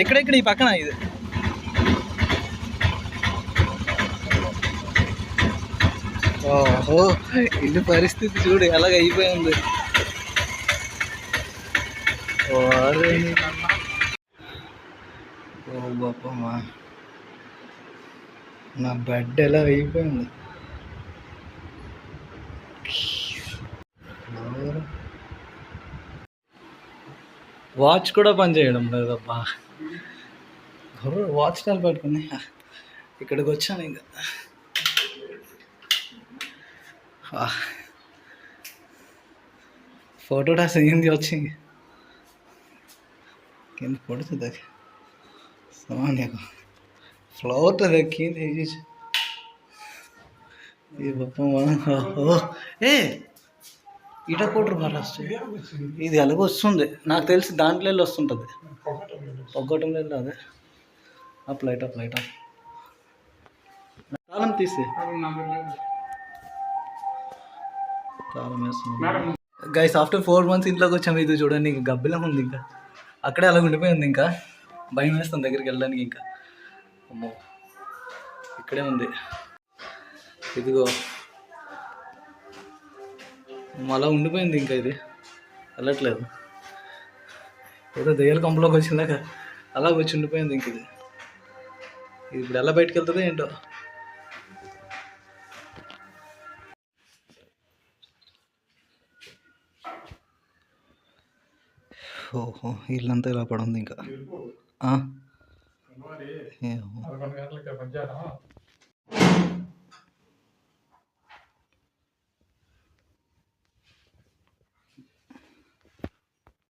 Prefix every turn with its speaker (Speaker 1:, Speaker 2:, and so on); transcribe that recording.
Speaker 1: ఎక్కడెక్కడ ఈ పక్కన ఇది ఓహో ఇల్లు పరిస్థితి చూడు ఎలాగ అయిపోయింది. ఓ బాపమ్మా నా బెడ్ ఎలా అయిపోయింది. వాచ్ కూడా పనిచేయడం లేదబ్బా. వాచ్ స్టాల్ పెట్టుకుని ఇక్కడికి వచ్చాను ఇంకా. फोटोटा सेंदी अच्छी केंद्र पड़ते देख सामान्य को फ्लावर तो देखी ये बापा वहाँ ओ ए ఇట కోటర్ మహారాష్ట్ర ఇది అలాగ వస్తుంది నాకు తెలిసి దాంట్లో వెళ్ళి వస్తుంటుంది ఒక్కటంలో వెళ్ళి అదే అప్ లైట్ తాళం తీసి తాళం వేస్తుంది. గైస్ ఆఫ్టర్ 4 months ఇంట్లోకి వచ్చాము. ఇది చూడండి ఇంకా గబ్బిలం ఉంది, ఇంకా అక్కడే అలా ఉండిపోయింది. ఇంకా భయం వేస్తుంది దగ్గరికి వెళ్ళడానికి. ఇంకా అమ్మో ఇక్కడే ఉంది, ఇదిగో అలా ఉండిపోయింది. ఇంకా ఇది వెళ్ళట్లేదు, ఏదో దయ్యాల కంపలోకి వచ్చిందాక అలా వచ్చి ఉండిపోయింది. ఇంక ఇది ఇప్పుడు ఎలా బయటకు వెళ్తుందో ఏంటో. ఓహో ఇల్లంతా ఇలా పడుంది ఇంకా.